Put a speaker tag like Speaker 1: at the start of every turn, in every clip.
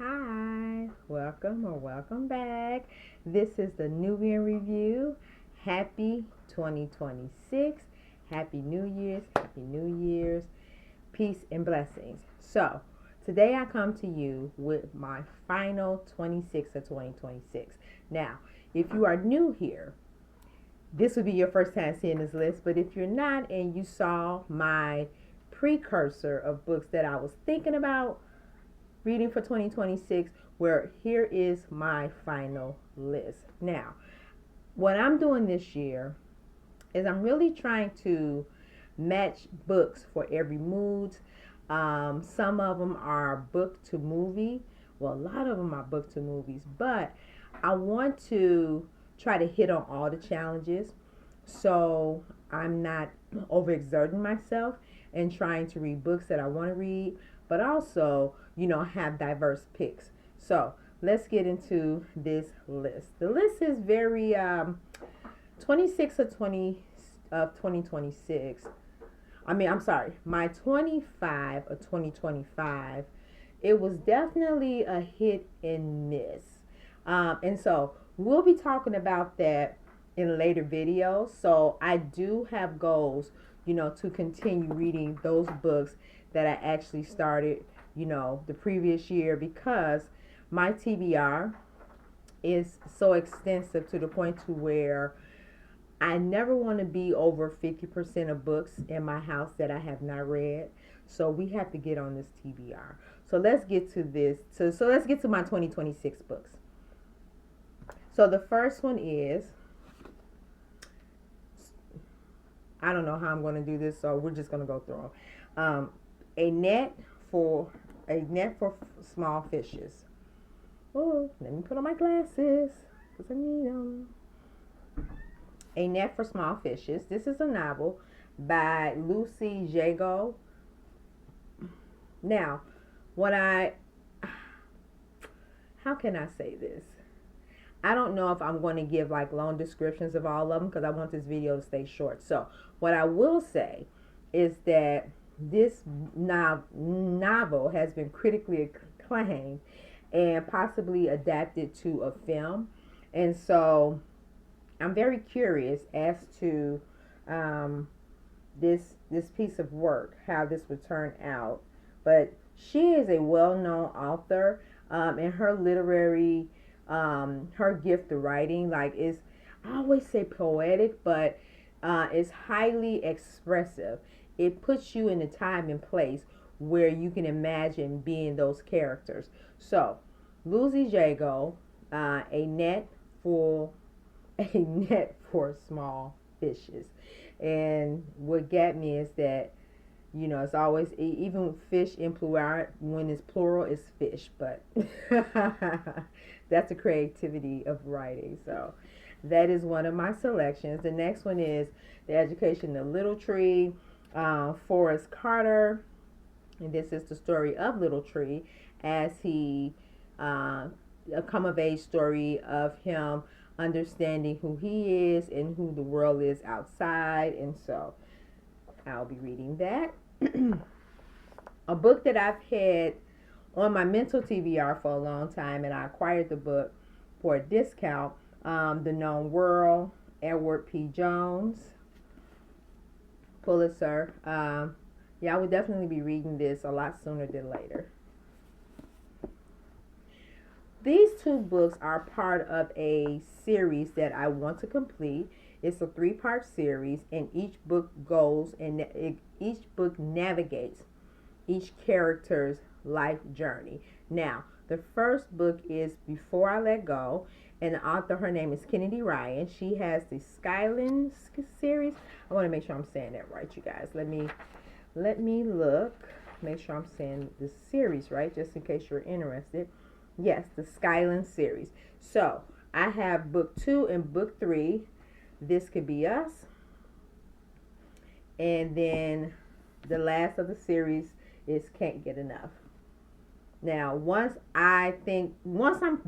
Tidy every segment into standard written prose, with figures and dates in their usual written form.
Speaker 1: Hi, welcome or welcome back. This is the Nubian Review. Happy 2026. Happy New Year's. Happy New Year's. Peace and blessings. So, today I come to you with my final 26 of 2026. Now, if you are new here, this would be your first time seeing this list, but if you're not and you saw my precursor of books that I was thinking about reading for 2026, where here is my final list. Now, what I'm doing this year is I'm really trying to match books for every mood. Some of them are book to movie. Well, a lot of them are book to movies, but I want to try to hit on all the challenges so I'm not overexerting myself and trying to read books that I want to read, but also, have diverse picks. So let's get into this list. The list is very 26 of 2026. I'm sorry, my 25 of 2025. It was definitely a hit and miss. And so we'll be talking about that in later videos. So I do have goals, to continue reading those books that I actually started, the previous year, because my TBR is so extensive to the point to where I never want to be over 50% of books in my house that I have not read. So we have to get on this TBR. So let's get to this. So let's get to my 2026 books. So the first one is, I don't know how I'm going to do this, so we're just going to go through them. A net for small fishes. Oh, let me put on my glasses because I need them. A Net for Small Fishes. This is a novel by Lucy Jago. Now, how can I say this? I don't know if I'm going to give like long descriptions of all of them because I want this video to stay short. So what I will say is that this novel has been critically acclaimed and possibly adapted to a film. And so I'm very curious as to this piece of work, how this would turn out. But she is a well-known author, and her literary her gift of writing, like, is, I always say poetic, but is highly expressive. It puts you in a time and place where you can imagine being those characters. So, Lucy Jago, a net for small fishes. And what got me is that, it's always, even fish in plural, when it's plural, it's fish. But that's the creativity of writing. So that is one of my selections. The next one is The Education of Little Tree, Forrest Carter. And this is the story of Little Tree as he, a come of age story of him understanding who he is and who the world is outside. And so I'll be reading that. A book that I've had on my mental TBR for a long time, and I acquired the book for a discount, The Known World, Edward P. Jones, Pulitzer. I would definitely be reading this a lot sooner than later. These two books are part of a series that I want to complete. It's a 3-part series, and each book goes and each book navigates each character's life journey. Now, the first book is Before I Let Go, and the author, her name is Kennedy Ryan. She has the Skyland series. I want to make sure I'm saying that right, you guys. Let me look, make sure I'm saying the series right, just in case you're interested. Yes, the Skyland series. So I have book 2 and book 3. This Could Be Us. And then the last of the series is Can't Get Enough. Now, once I'm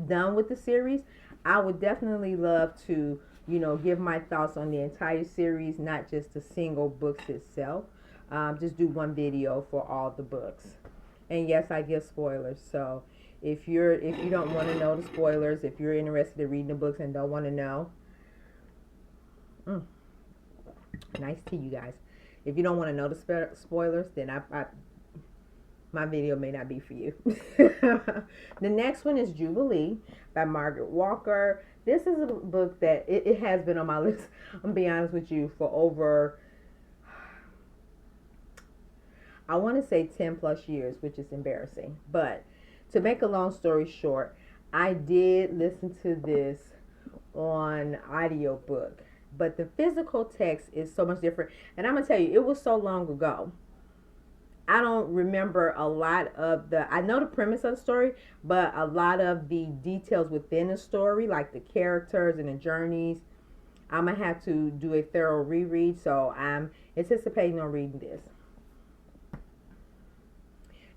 Speaker 1: done with the series, I would definitely love to, give my thoughts on the entire series, not just the single books itself. Just do one video for all the books. And yes, I give spoilers. So if you don't want to know the spoilers, if you're interested in reading the books and don't want to know, nice tea, you guys. If you don't want to know the spoilers, then my video may not be for you. The next one is Jubilee by Margaret Walker. This is a book that it has been on my list, I'm going to be honest with you, for over, I want to say 10 plus years, which is embarrassing. But to make a long story short, I did listen to this on audiobook, but the physical text is so much different. And I'm going to tell you, it was so long ago. I don't remember a lot of I know the premise of the story, but a lot of the details within the story, like the characters and the journeys, I'm going to have to do a thorough reread. So I'm anticipating on reading this.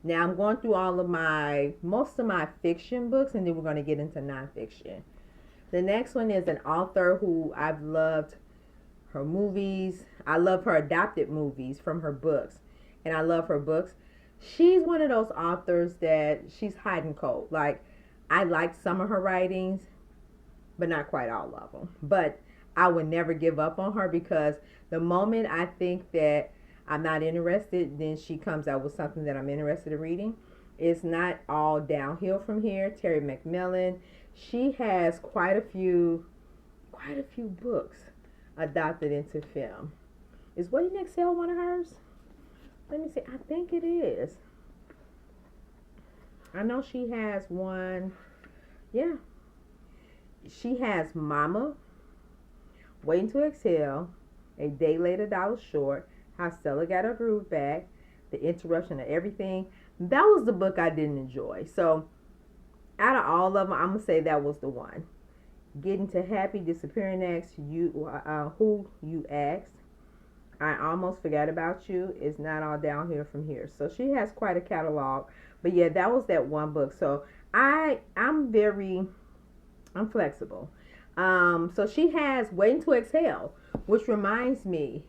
Speaker 1: Now I'm going through most of my fiction books, and then we're going to get into nonfiction. The next one is an author who I've loved her movies. I love her adapted movies from her books, and I love her books. She's one of those authors that she's hot and cold. Like, I like some of her writings, but not quite all of them. But I would never give up on her, because the moment I think that I'm not interested, then she comes out with something that I'm interested in reading. It's not all downhill from here. Terry McMillan, she has quite a few books adopted into film. Is Waiting to Exhale one of hers? Let me see. I think it is. I know she has one. Yeah. She has Mama, Waiting to Exhale, A Day Late, a Dollar Short, How Stella Got Her Groove Back, The Interruption of Everything. That was the book I didn't enjoy. So out of all of them, I'm going to say that was the one. Getting to Happy, Disappearing Acts, Who You Asked, I Almost Forgot About You, Is Not All Downhill from Here. So she has quite a catalog. But yeah, that was that one book. So I'm flexible. So she has Waiting to Exhale, which reminds me,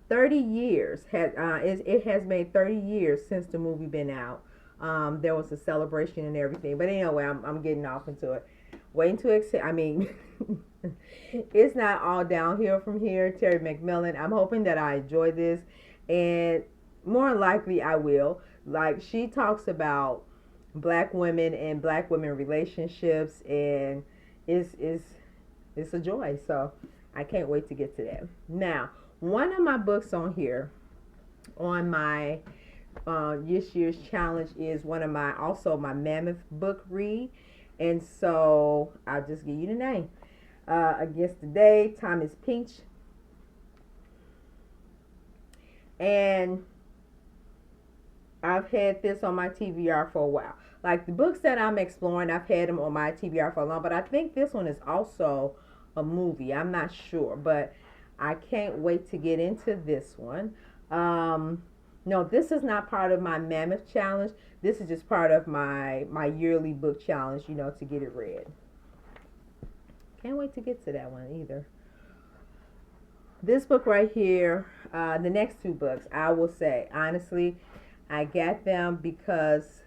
Speaker 1: 30 years it has made 30 years since the movie been out. There was a celebration and everything, but anyway, I'm getting off into it. Waiting to Exhale. I mean, It's Not All Downhill from Here. Terry McMillan. I'm hoping that I enjoy this, and more likely I will. Like, she talks about black women and black women relationships, and it's a joy. So I can't wait to get to that. Now, one of my books on here, on my this year's challenge, is one of my mammoth book read. And so I'll just give you the name. Against the Day, Thomas Pinch. And I've had this on my TBR for a while. Like, the books that I'm exploring, I've had them on my TBR for a long, but I think this one is also a movie. I'm not sure, but I can't wait to get into this one. No, this is not part of my mammoth challenge. This is just part of my yearly book challenge, to get it read. Can't wait to get to that one either. This book right here, the next two books, I will say, honestly, I got them because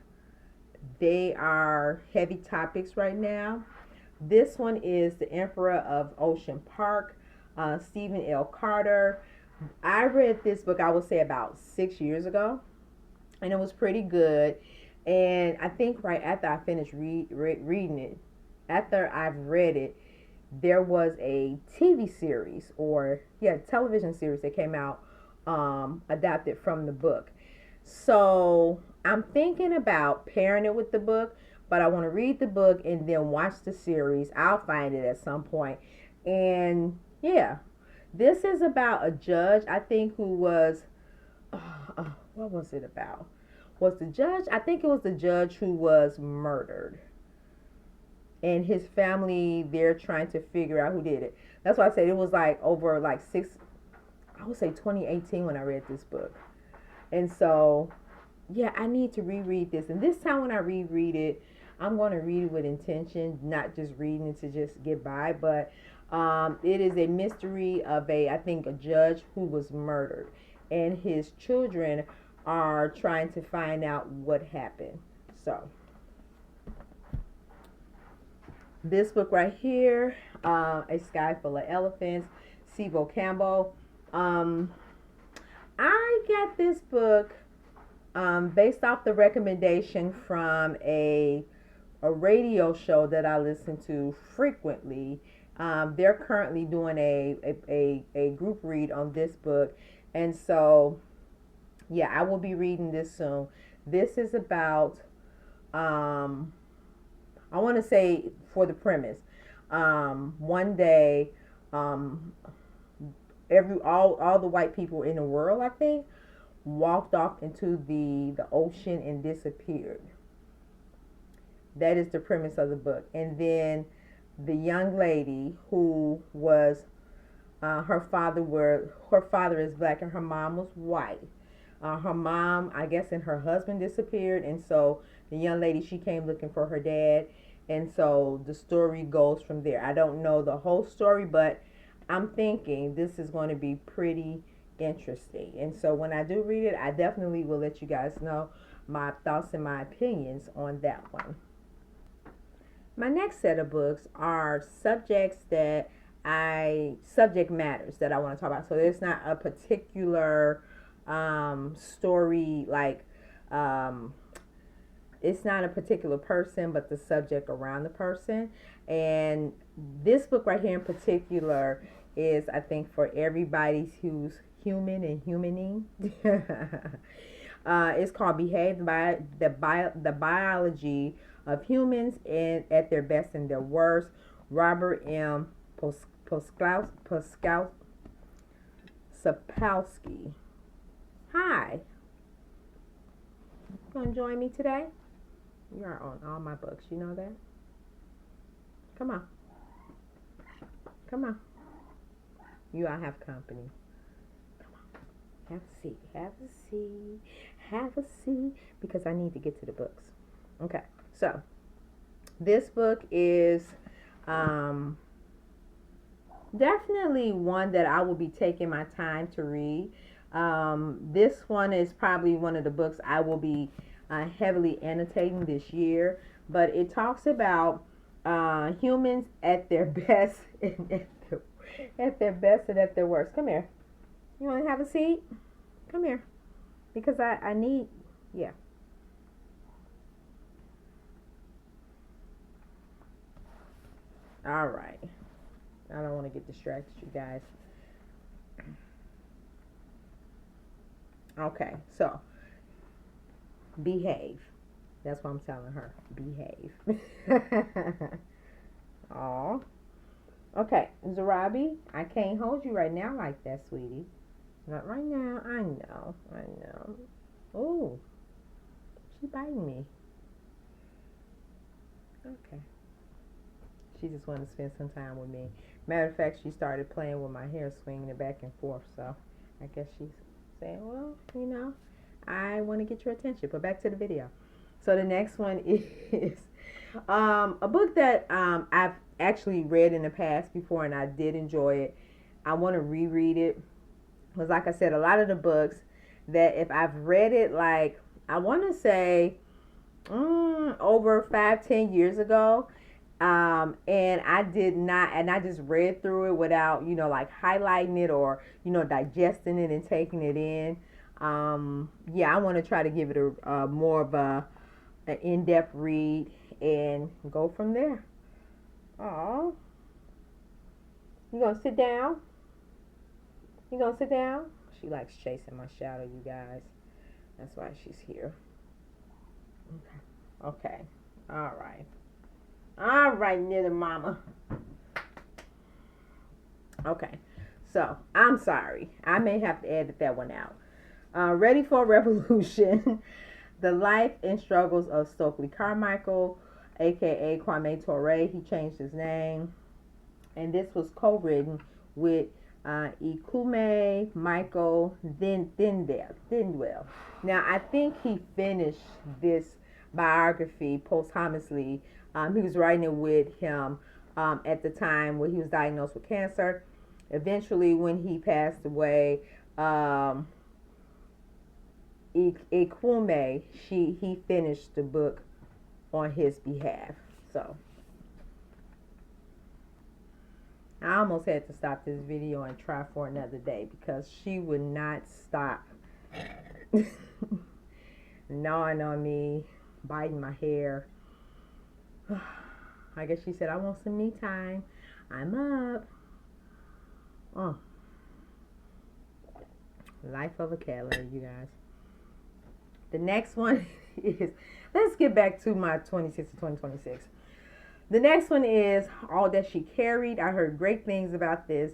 Speaker 1: they are heavy topics right now. This one is The Emperor of Ocean Park, Stephen L. Carter. I read this book, I would say, about 6 years ago, and it was pretty good. And I think right after I finished reading it, after I've read it, there was a TV series, television series that came out, adapted from the book. So I'm thinking about pairing it with the book, but I want to read the book and then watch the series. I'll find it at some point. And yeah, this is about a judge, I think, who was, what was it about? Was the judge? I think it was the judge who was murdered. And his family, they're trying to figure out who did it. That's why I said it was like over like 2018 when I read this book. And so, yeah, I need to reread this. And this time when I reread it, I'm going to read it with intention, not just reading it to just get by. But it is a mystery of a judge who was murdered. And his children are trying to find out what happened. So this book right here, A Sky Full of Elephants, Sibo Campbell. I got this book based off the recommendation from a radio show that I listen to frequently. They're currently doing a group read on this book. And so, yeah, I will be reading this soon. This is about, I want to say for the premise, one day, all the white people in the world, I think, walked off into the ocean and disappeared. That is the premise of the book. And then the young lady who was her father is black and her mom was white. Her mom, I guess, and her husband disappeared, and so the young lady, she came looking for her dad, and so the story goes from there. I don't know the whole story, but I'm thinking this is going to be pretty interesting. And so when I do read it, I definitely will let you guys know my thoughts and my opinions on that one. My next set of books are subject matters that I want to talk about. So there's not a particular story, like it's not a particular person, but the subject around the person. And this book right here in particular is, I think, for everybody who's human and humaning. It's called Behave, the Biology of Humans and at Their Best and Their Worst. Robert M. Sapolsky. Hi. You gonna join me today? You are on all my books. You know that? Come on. Come on. You all have company. Come on. Have a seat. Have a seat. Have a seat. Because I need to get to the books. Okay. So, this book is definitely one that I will be taking my time to read. This one is probably one of the books I will be heavily annotating this year. But it talks about humans at their best and at their best and at their worst. Come here. You want to have a seat? Come here. Because I need, yeah. All right. I don't want to get distracted, you guys. Okay, so behave. That's what I'm telling her. Behave. Aw. Okay, Zarabi, I can't hold you right now like that, sweetie. Not right now. I know. Oh, she biting me. Okay. She just wanted to spend some time with me. Matter of fact, she started playing with my hair, swinging it back and forth. So I guess she's saying, well, you know, I want to get your attention. But back to the video. So the next one is a book that I've actually read in the past before, and I did enjoy it. I want to reread it. Because like I said, a lot of the books that if I've read it, like, I want to say over 5-10 years ago, and I did not, and I just read through it without, you know, like highlighting it or, you know, digesting it and taking it in. Yeah, I want to try to give it a more of an in-depth read and go from there. Oh, you gonna sit down? You gonna sit down? She likes chasing my shadow, you guys. That's why she's here. Okay. All right. All right, little mama. Okay. So, I'm sorry. I may have to edit that one out. Ready for Revolution. The Life and Struggles of Stokely Carmichael, a.k.a. Kwame Ture. He changed his name. And this was co-written with Ikume Michael Dindwell. Now, I think he finished this biography posthumously. He was writing it with him at the time when he was diagnosed with cancer. Eventually, when he passed away, Ekwume, he finished the book on his behalf. So I almost had to stop this video and try for another day because she would not stop gnawing on me, biting my hair. I guess she said, I want some me time. I'm up. Oh. Life of a cat lady, you guys. The next one is, let's get back to my 26 to 2026. The next one is All That She Carried. I heard great things about this.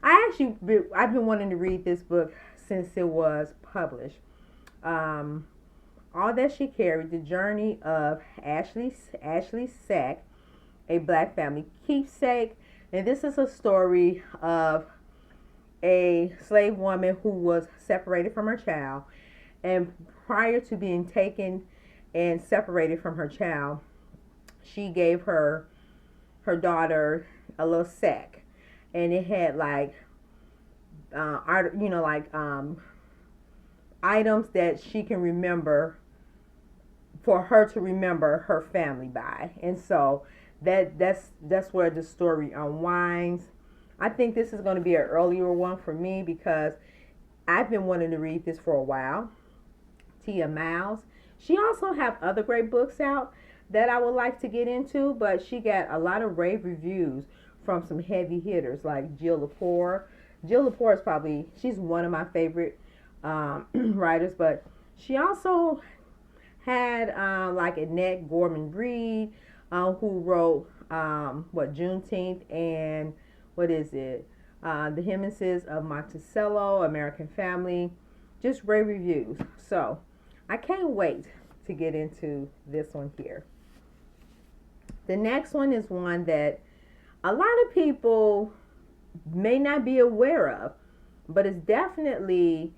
Speaker 1: I've been wanting to read this book since it was published. All That She Carried, the journey of Ashley Sack, a black family keepsake. And this is a story of a slave woman who was separated from her child. And prior to being taken and separated from her child, she gave her daughter a little sack. And it had like, items that she can remember, for her to remember her family by. And so that's where the story unwinds. I think this is going to be an earlier one for me because I've been wanting to read this for a while. Tia Miles. She also have other great books out that I would like to get into, but she got a lot of rave reviews from some heavy hitters like Jill Lepore. Jill Lepore is probably, she's one of my favorite writers, but she also had like Annette Gorman-Reed, who wrote Juneteenth and what is it? The Hemingses of Monticello, American Family. Just great reviews. So I can't wait to get into this one here. The next one is one that a lot of people may not be aware of, but it's definitely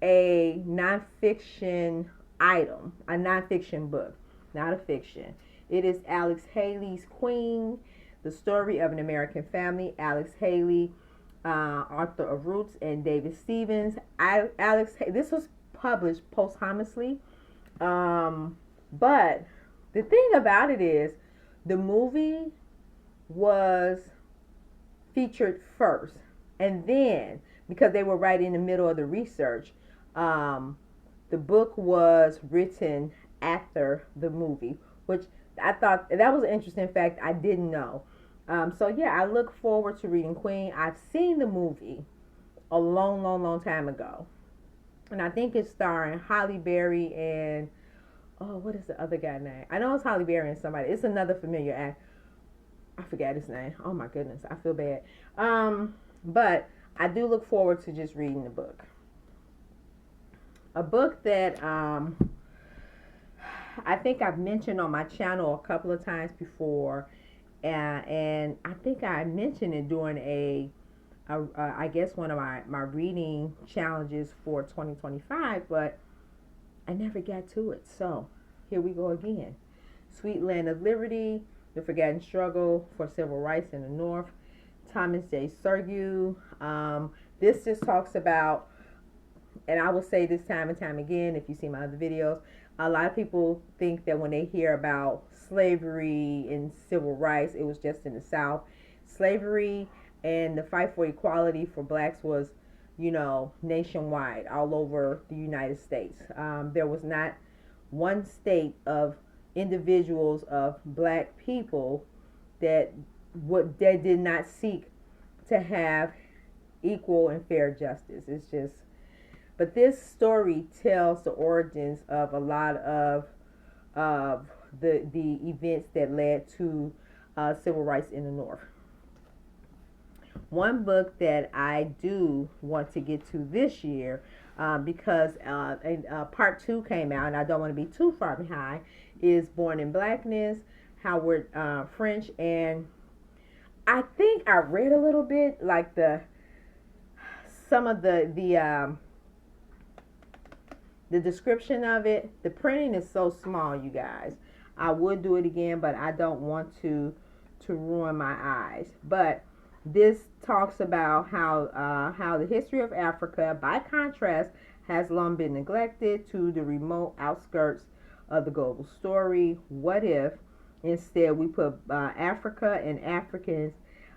Speaker 1: a nonfiction item, a nonfiction book, not a fiction. It is Alex Haley's Queen, the story of an American family. Alex Haley, author of Roots, and David Stevens. This was published posthumously, but the thing about it is the movie was featured first, and then because they were right in the middle of the research, the book was written after the movie, which I thought that was an interesting fact I didn't know. So yeah, I look forward to reading Queen. I've seen the movie a long time ago, and I think it's starring Halle Berry and what is the other guy name? I know it's Halle Berry and somebody. It's another familiar act. I forgot his name. Oh my goodness, I feel bad. But I do look forward to just reading the book. A book that I think I've mentioned on my channel a couple of times before, and I think I mentioned it during I guess one of my reading challenges for 2025, but I never got to it. So here we go again. Sweet Land of Liberty, The Forgotten Struggle for Civil Rights in the North, Thomas J. Sergio. This just talks about, and I will say this time and time again, if you see my other videos, a lot of people think that when they hear about slavery and civil rights, it was just in the South. Slavery and the fight for equality for blacks was, nationwide, all over the United States. There was not one state of individuals of black people that did not seek to have equal and fair justice. It's just, but this story tells the origins of a lot of the events that led to civil rights in the North. One book that I do want to get to this year, because part 2 came out, and I don't want to be too far behind, is Born in Blackness, Howard French. And I think I read a little bit, like some of the description of it. The printing is so small, you guys. I would do it again, but I don't want to ruin my eyes. But this talks about how the history of Africa, by contrast, has long been neglected to the remote outskirts of the global story? What if instead we put Africa and Africans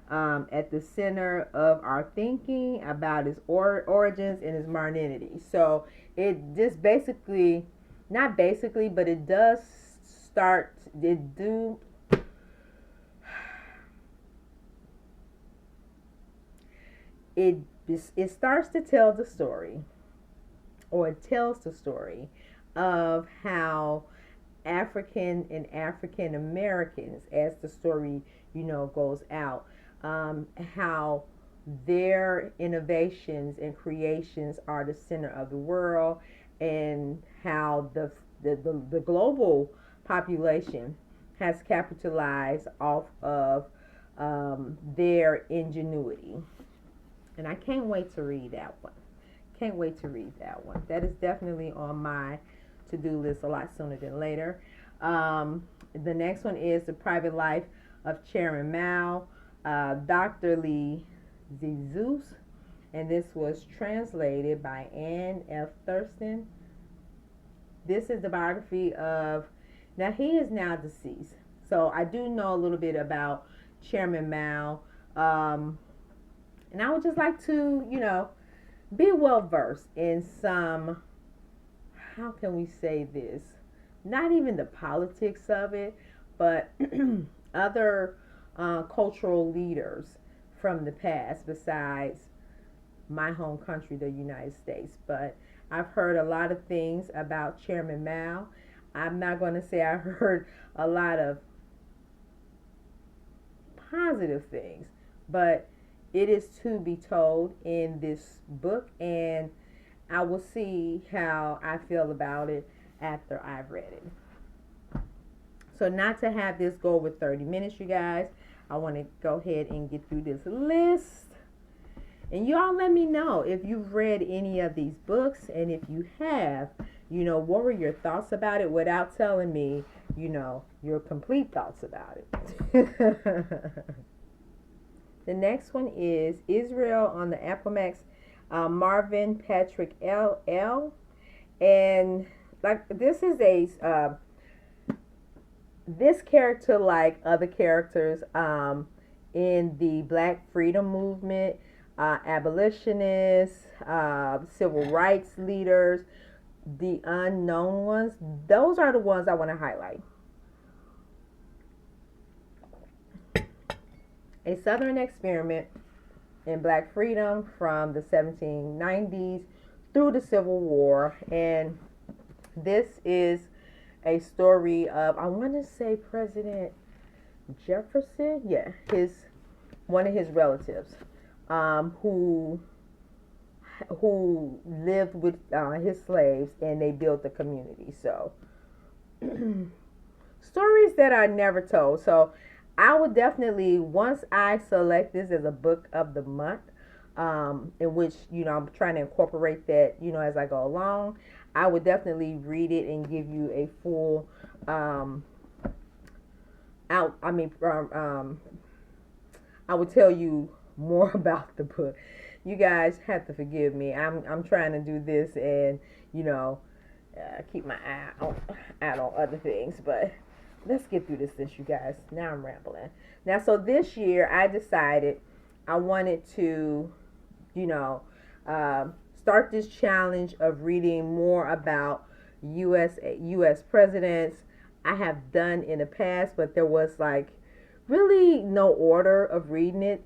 Speaker 1: at the center of our thinking about its origins and its modernity? So it just basically, not basically, but it does start, it starts to tell the story, or it tells the story of how African and African Americans, as the story goes out, how their innovations and creations are the center of the world, and how the global population has capitalized off of their ingenuity. And I can't wait to read that one. Can't wait to read that one. That is definitely on my to-do list a lot sooner than later. The next one is The Private Life of Chairman Mao, Dr. Lee Zeus, and this was translated by Anne F. Thurston. This is the biography of, now he is now deceased, so I do know a little bit about Chairman Mao, and I would just like to, be well versed in some, how can we say this? Not even the politics of it, but other cultural leaders from the past besides my home country, the United States. But I've heard a lot of things about Chairman Mao. I'm not going to say I heard a lot of positive things, but it is to be told in this book, and I will see how I feel about it after I've read it. So not to have this go over 30 minutes, you guys, I want to go ahead and get through this list. And you all let me know if you've read any of these books, and if you have, what were your thoughts about it without telling me, your complete thoughts about it. The next one is Israel on the Appomattox, Marvin Patrick L. And like this is this character, like other characters in the Black Freedom Movement, abolitionists, civil rights leaders, the unknown ones. Those are the ones I want to highlight. A Southern experiment in Black freedom from the 1790s through the Civil War. And this is a story of, I want to say President Jefferson, one of his relatives, who lived with his slaves, and they built the community. So stories that are never told. So I would definitely, once I select this as a book of the month, in which, I'm trying to incorporate that, as I go along, I would definitely read it and give you a full, I would tell you more about the book. You guys have to forgive me. I'm trying to do this and, keep my eye out on other things, but let's get through this list, you guys. Now I'm rambling. Now, so this year I decided I wanted to, start this challenge of reading more about U.S. presidents. I have done in the past, but there was like really no order of reading it.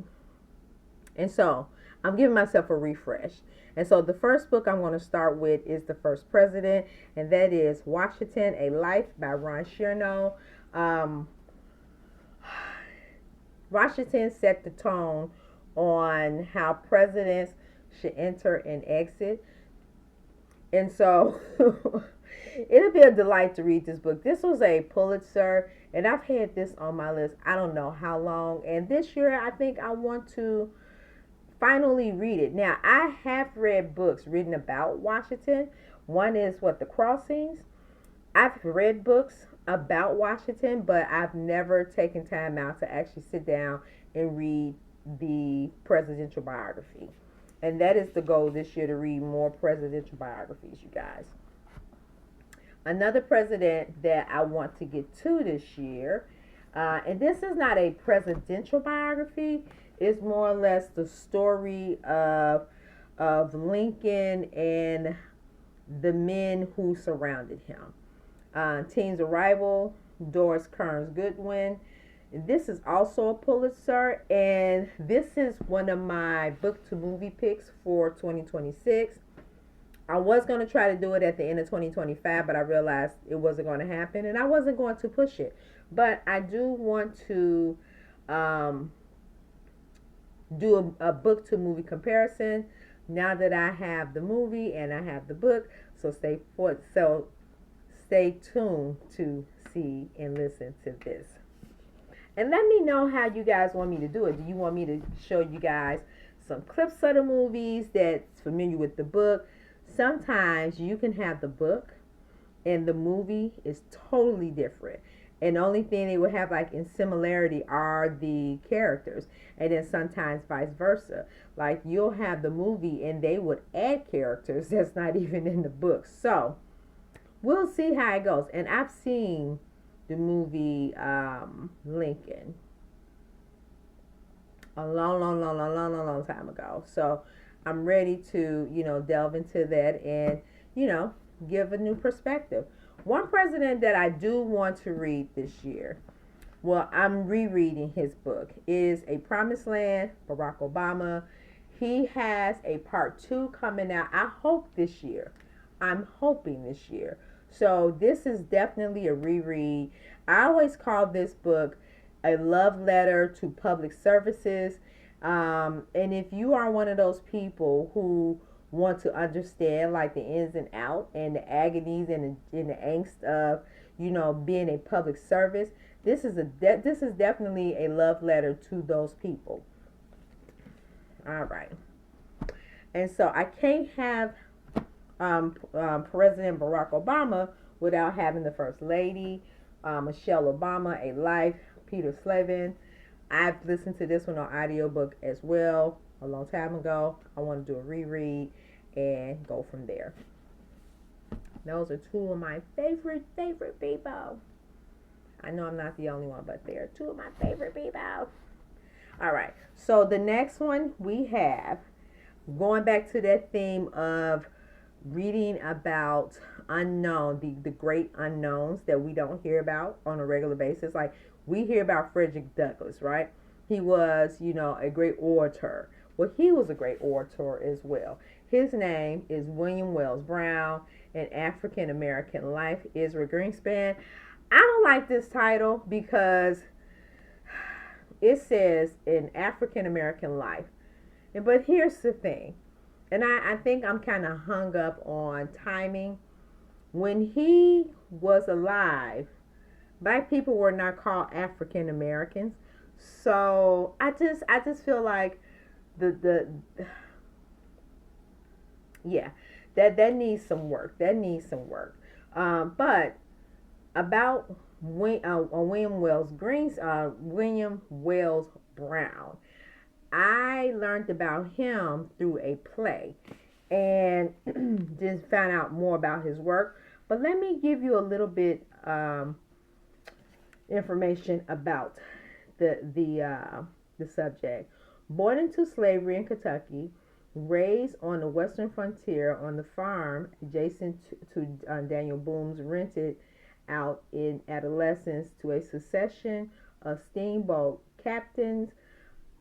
Speaker 1: And so I'm giving myself a refresh. And so the first book I'm going to start with is The First President, and that is Washington, A Life by Ron Chernow. Washington set the tone on how presidents should enter and exit. And so it'll be a delight to read this book. This was a Pulitzer, and I've had this on my list I don't know how long. And this year I think I want to finally read it. Now, I have read books written about Washington. One is The Crossings. I've read books about Washington, but I've never taken time out to actually sit down and read the presidential biography. And that is the goal this year, to read more presidential biographies, you guys. Another president that I want to get to this year, and this is not a presidential biography, it's more or less the story of Lincoln and the men who surrounded him. Teen's Arrival, Doris Kearns Goodwin. This is also a Pulitzer, and this is one of my book to movie picks for 2026. I was going to try to do it at the end of 2025, but I realized it wasn't going to happen, and I wasn't going to push it. But I do want to do a book to movie comparison now that I have the movie and I have the book. So stay tuned to see and listen to this. And let me know how you guys want me to do it. Do you want me to show you guys some clips of the movies that's familiar with the book? Sometimes you can have the book and the movie is totally different. And the only thing they would have like in similarity are the characters. And then sometimes vice versa. Like you'll have the movie and they would add characters that's not even in the book. So we'll see how it goes. And I've seen the movie Lincoln a long time ago. So I'm ready to, delve into that and, give a new perspective. One president that I do want to read this year, well, I'm rereading his book, is A Promised Land, Barack Obama. He has a part 2 coming out, I hope this year. I'm hoping this year. So this is definitely a reread. I always call this book a love letter to public services. And if you are one of those people who want to understand like the ins and outs and the agonies and the angst of, being a public service, this is definitely a love letter to those people. All right. And so I can't have President Barack Obama without having the First Lady, Michelle Obama, A Life, Peter Slavin. I've listened to this one on audiobook as well a long time ago. I want to do a reread and go from there. Those are two of my favorite people. I know I'm not the only one, but they're two of my favorite people. All right. So the next one we have, going back to that theme of reading about the great unknowns that we don't hear about on a regular basis. Like we hear about Frederick Douglass, right? He was, a great orator. Well, he was a great orator as well. His name is William Wells Brown, An African American Life, Ezra Greenspan. I don't like this title because it says An African American Life. But here's the thing. And I think I'm kind of hung up on timing. When he was alive, black people were not called African Americans. So I just feel like that needs some work. But about William Wells Brown, I learned about him through a play and just found out more about his work. But let me give you a little bit information about the subject. Born into slavery in Kentucky, raised on the western frontier on the farm adjacent to Daniel Boone's, rented out in adolescence to a succession of steamboat captains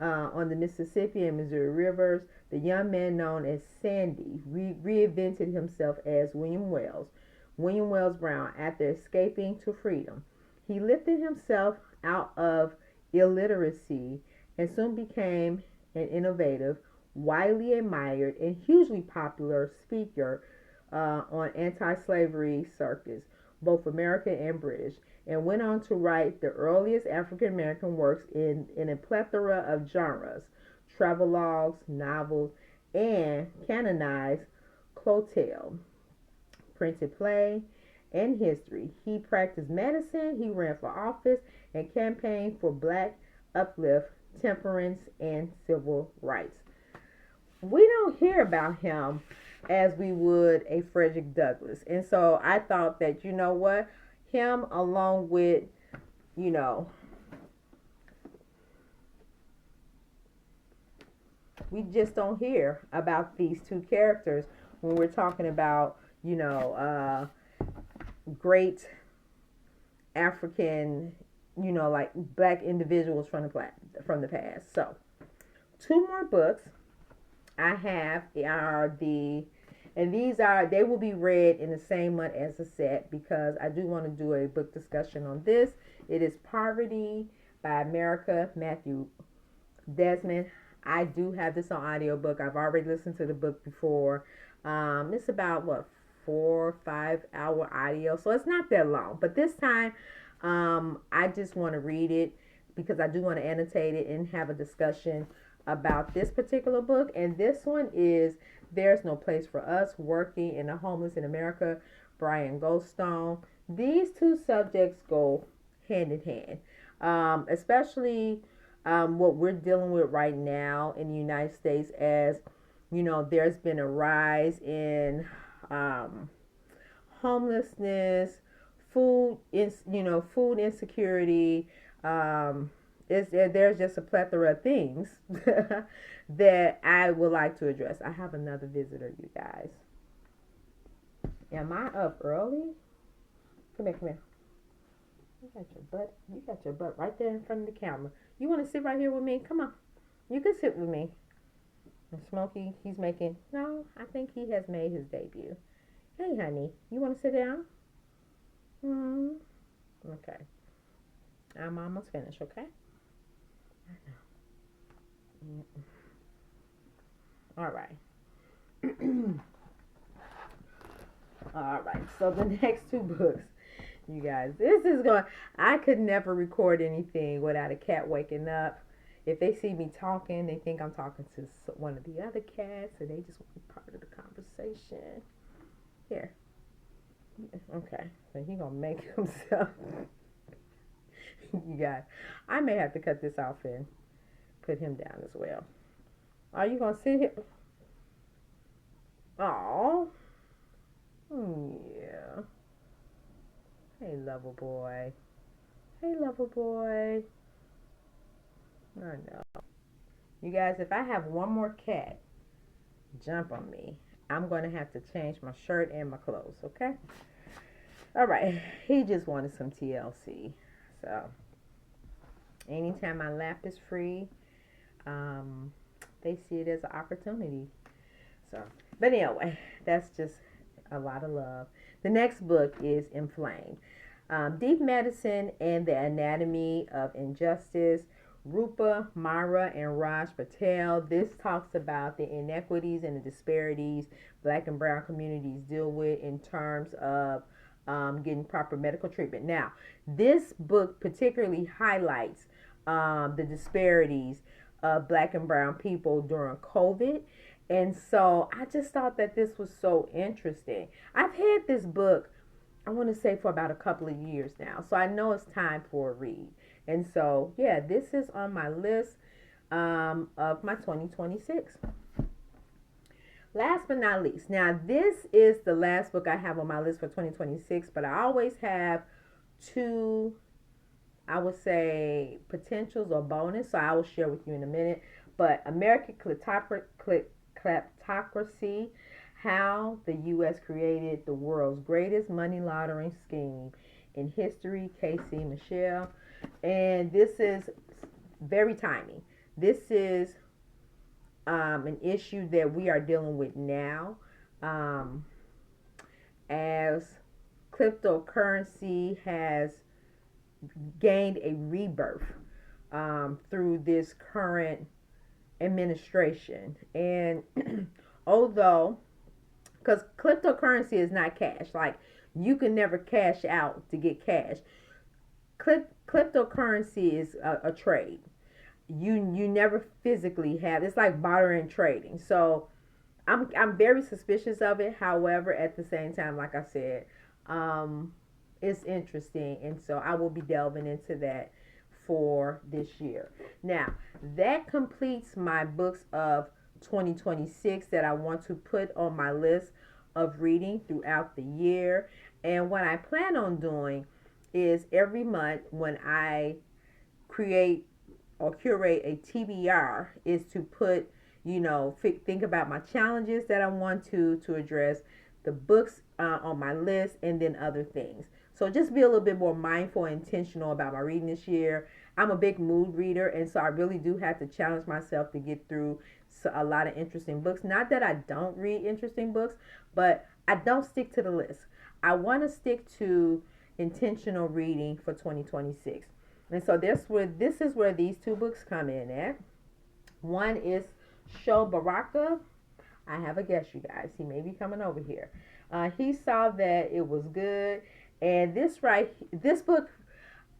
Speaker 1: on the Mississippi and Missouri rivers, the young man known as Sandy reinvented himself as William Wells Brown, after escaping to freedom. He lifted himself out of illiteracy and soon became an innovative, widely admired, and hugely popular speaker on anti-slavery circuits, both American and British, and went on to write the earliest African American works in a plethora of genres: travelogues, novels, and canonized clotel, printed play, and history. He practiced medicine, he ran for office, and campaigned for black uplift, temperance, and civil rights. we don't hear about him as we would a Frederick Douglass. And so I thought that, you know what, him along with, you know, we just don't hear about these two characters when we're talking about, you know, great African, you know, like black individuals from the past. So, two more books I have are and they will be read in the same month as the set because I do want to do a book discussion on this. It is Poverty by America Matthew Desmond. I do have this on audiobook. I've already listened to the book before. It's about 4 or 5 hour audio, so it's not that long. But this time, I just want to read it because I do want to annotate it and have a discussion about this particular book. And this one is There's No Place for Us, Working in the Homeless in America, Brian Goldstone. These two subjects go hand in hand, especially what we're dealing with right now in the United States. As you know, there's been a rise in homelessness, food insecurity. There's just a plethora of things that I would like to address. I have another visitor, you guys. Am I up early? Come here. You got your butt right there in front of the camera. You want to sit right here with me? Come on. You can sit with me. And Smokey, I think he has made his debut. Hey, honey, you want to sit down? Okay. I'm almost finished, okay? All right. All right. So the next two books, you guys, I could never record anything without a cat waking up. If they see me talking, they think I'm talking to one of the other cats, and they just want to be part of the conversation. Here. Okay. So he gonna make himself. You guys, I may have to cut this off and put him down as well. Are you gonna sit here? Oh, yeah. Hey, lover boy. Hey, lover boy. I know. You guys, if I have one more cat jump on me, I'm going to have to change my shirt and my clothes, okay? All right. He just wanted some TLC. So, anytime my lap is free, they see it as an opportunity. So, but anyway, that's just a lot of love. The next book is Inflamed. Deep Medicine and the Anatomy of Injustice. Rupa Mara and Raj Patel. This talks about the inequities and the disparities black and brown communities deal with in terms of getting proper medical treatment. Now, this book particularly highlights the disparities of black and brown people during COVID. And so I just thought that this was so interesting. I've had this book, I want to say, for about a couple of years now. So I know it's time for a read. And so, yeah, this is on my list of my 2026. Last but not least, now this is the last book I have on my list for 2026, but I always have two, I would say, potentials or bonus, so I will share with you in a minute. But American Kleptocracy, How the U.S. Created the World's Greatest Money Laundering Scheme in History, Casey Michelle. And this is very timely. This is an issue that we are dealing with now, as cryptocurrency has gained a rebirth through this current administration. And although, because cryptocurrency is not cash, like you can never cash out to get cash. Cryptocurrency is a trade. You never physically have. It's like bartering and trading. So I'm very suspicious of it. However, at the same time, like I said, it's interesting, and so I will be delving into that for this year. Now, that completes my books of 2026 that I want to put on my list of reading throughout the year. And what I plan on doing is every month when I create or curate a TBR is to put, think about my challenges that I want to address, the books on my list, and then other things. So just be a little bit more mindful and intentional about my reading this year. I'm a big mood reader, and so I really do have to challenge myself to get through a lot of interesting books. Not that I don't read interesting books, but I don't stick to the list. I want to stick to intentional reading for 2026. And so this is where these two books come in at. One is Show Baraka. I have a guess, you guys. He may be coming over here. He saw that it was good, and this book,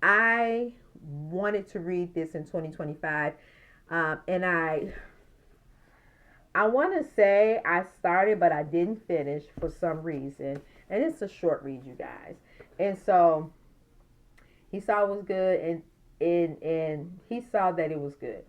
Speaker 1: I wanted to read this in 2025, and I want to say I started, but I didn't finish for some reason. And it's a short read, you guys. And so he saw it was good, and he saw that it was good.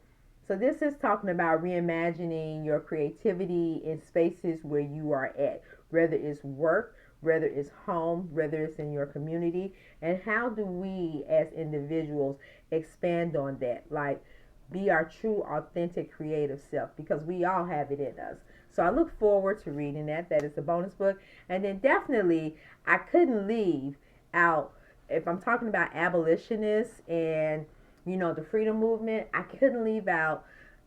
Speaker 1: So this is talking about reimagining your creativity in spaces where you are at, whether it's work, whether it's home, whether it's in your community, and how do we as individuals expand on that? Like, be our true, authentic, creative self, because we all have it in us. So I look forward to reading that. That is a bonus book. And then definitely, I couldn't leave out, if I'm talking about abolitionists and, the freedom movement, I couldn't leave out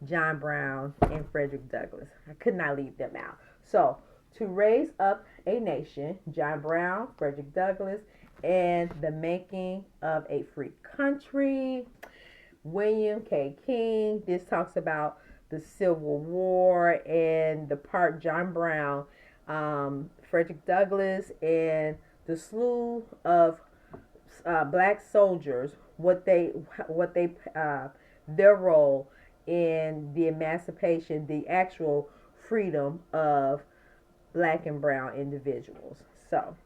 Speaker 1: John Brown and Frederick Douglass. I could not leave them out. So, To Raise Up a Nation, John Brown, Frederick Douglass, and The Making of a Free Country, William K. King. This talks about the Civil War and the part John Brown, Frederick Douglass, and the slew of black soldiers, their role in the emancipation, the actual freedom of black and brown individuals. So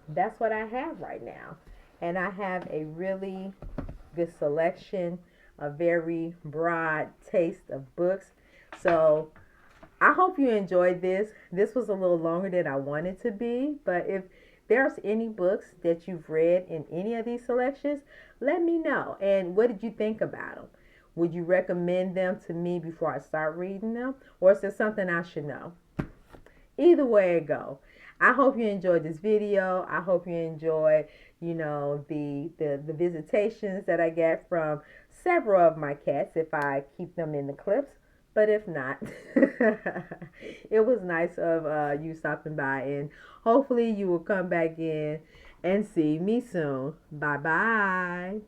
Speaker 1: that's what I have right now, and I have a really good selection, a very broad taste of books. So I hope you enjoyed this. This was a little longer than I wanted to be, but if there's any books that you've read in any of these selections, let me know. And what did you think about them? Would you recommend them to me before I start reading them? Or is there something I should know? Either way it go. I hope you enjoyed this video. I hope you enjoyed, the visitations that I get from several of my cats if I keep them in the clips. But if not, it was nice of you stopping by, and hopefully you will come back in and see me soon. Bye-bye.